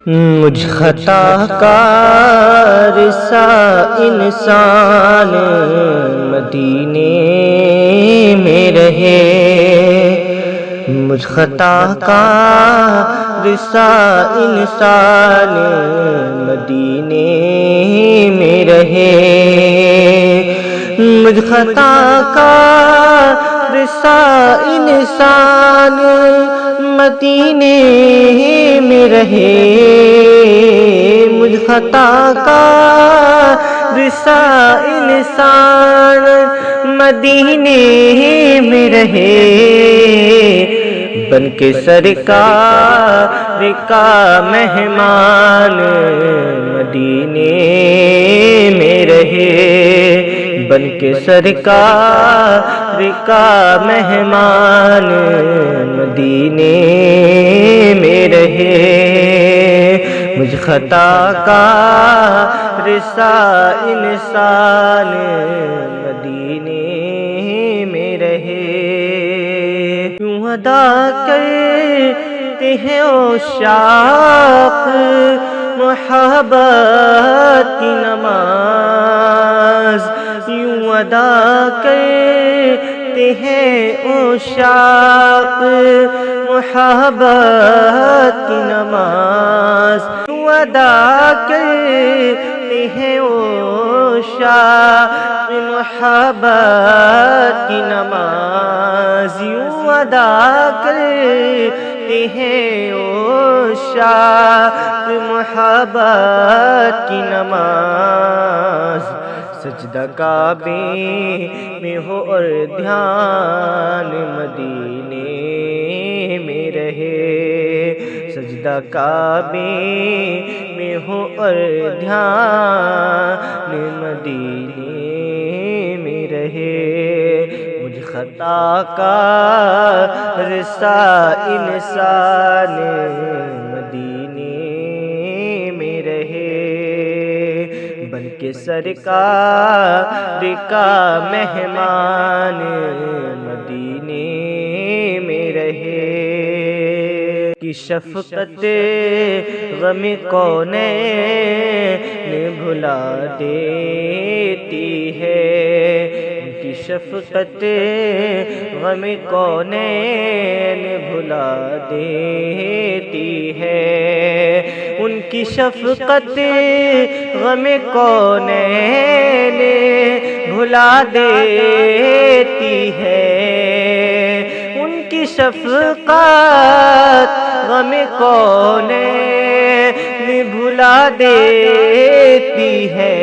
مجھ خطا کار سا انسان مدینے میں رہے، مجھ خطا کار سا انسان مدینے میں رہے، مجھ خطا کار سا انسان مدینے میں رہے، مجھ خطا کار سا انسان مدینے میں رہے، بن کے سرکار کا مہمان مدینے میں رہے، بن کے سرکار کا مہمان مدینے میں رہے، مجھ خطا کار سا انسان مدینے میں رہے۔ کیوں ادا کرتے ہیں عشاق محبت کی نماز، یوں ادا کرتے ہیں عشاق محبت کی نماز، یوں ادا کرتے ہیں عشاق محبت کی نماز، یوں ادا کرتے ہیں عشاق محبت کی نماز، سجدہ کعبے میں ہو اور دھیان مدینے میں رہے، سجدہ کعبے میں ہو اور دھیان مدینے میں رہے، مجھ خطا کار سا انسان مدینے میں رہے، بن کے سرکار کا مہمان مدینے میں رہے، کی شفقت غم کونین بھلا دیتی ہے، کی شفقت غم کونین بھلا دیتی ہے، ان کی شفقت غم کونین بھلا دیتی ہے، ان کی شفقت غم کونین بھلا دیتی ہے،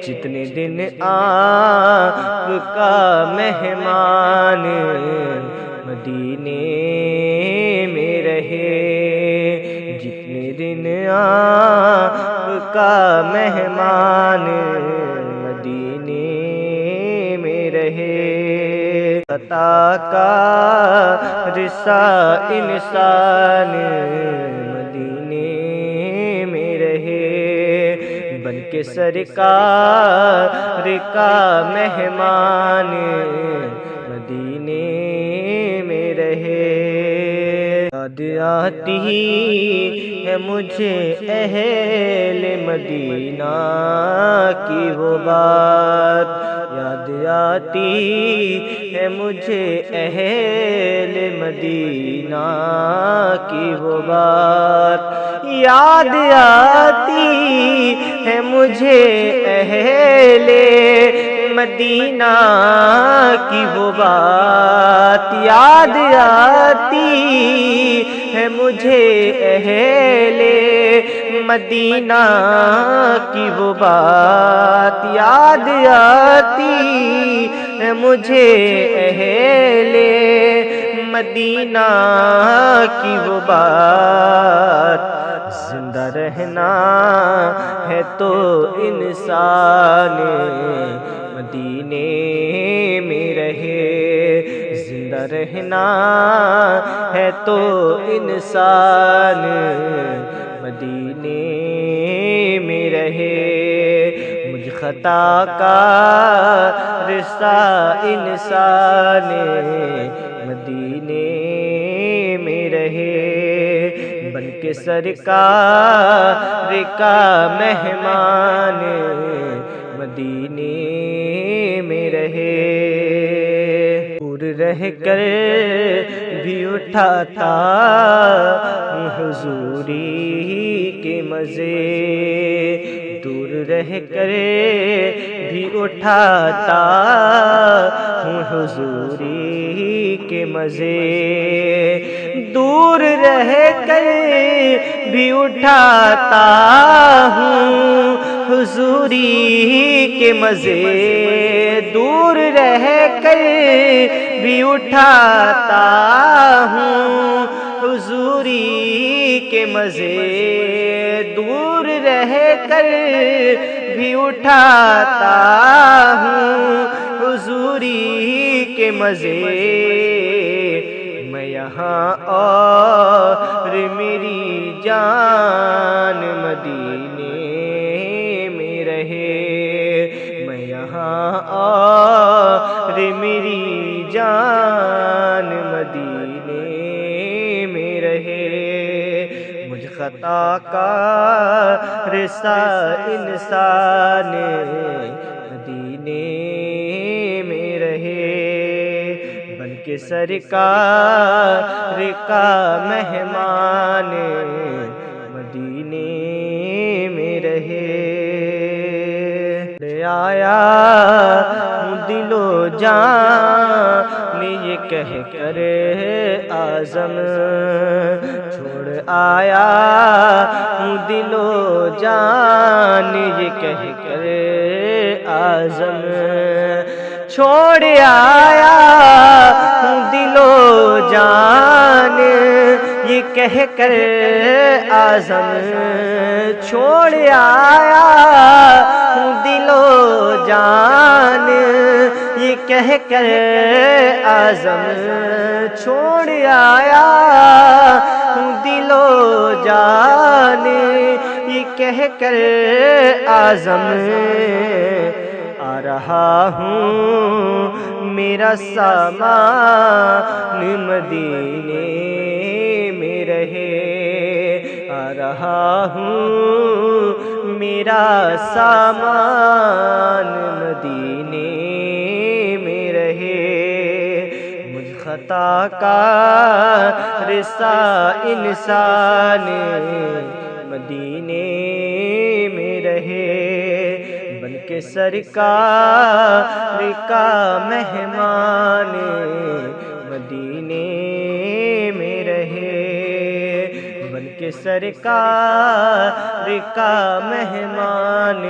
جتنے دن آپ کا مہمان مدینے میں رہے، جتنے دن آپ کا مہمان مدینے میں رہے، خطا کار سا انسان مدینے میں رہے، بن کے سرکار کا مہمان مدینے میں رہے، یاد آتی ہے مجھے اہل مدینہ کی وہ بات، یاد آتی ہے مجھے اہل مدینہ کی وہ بات، یاد آتی ہے مجھے اہل مدینہ کی وہ بات، یاد آتی ہے مجھے اہل مدینہ کی وہ بات، یاد آتی ہے مجھے اہل مدینہ کی وہ بات، زندہ رہنا ہے تو انسان مدینے میں رہے، زندہ رہنا ہے تو انسان مدینے میں رہے، مجھ خطا کار سا انسان مدینے میں رہے، بن بلکہ سرکار کا مہمان مدینے میں رہے، دور رہ کر بھی اٹھاتا ہوں حضوری کے مزے، دور رہ کر بھی اٹھاتا ہوں حضوری کے مزے، دور رہ کر بھی اٹھاتا ہوں حضوری کے مزے، دور رہ کر بھی اٹھاتا ہوں حضوری کے مزے، دور رہ کر بھی اٹھاتا ہوں حضوری کے مزے، میں یہاں اور میری جان مدینے میں رہے، میں یہاں اور میری جان مدینے میں رہے، مجھ خطا کا رسا انسان مدینے میں رہے، بلکہ سرکار کا مہمان مدینے میں رہے، لے آیا ہوں دل و جان یہ کہہ کر اعظم، چھوڑ آیا ہوں دل و جان یہ کہہ کر اعظم، چھوڑ آیا ہوں دل و جان یہ کہہ کر اعظم، چھوڑ آیا ہوں دل و جان یہ کہہ کر اعظم، چھوڑ آیا ہوں دل و جان یہ کہہ کر اعظم، آ رہا ہوں میرا سامان مدینے میں رہے، آ رہا ہوں میرا سامان مدینے میں رہے، مجھ خطا کا رسا انسان مدینے میں رہے، بلکہ سرکار کا مہمان مدینے میں رہے، بلکہ سرکار کا مہمان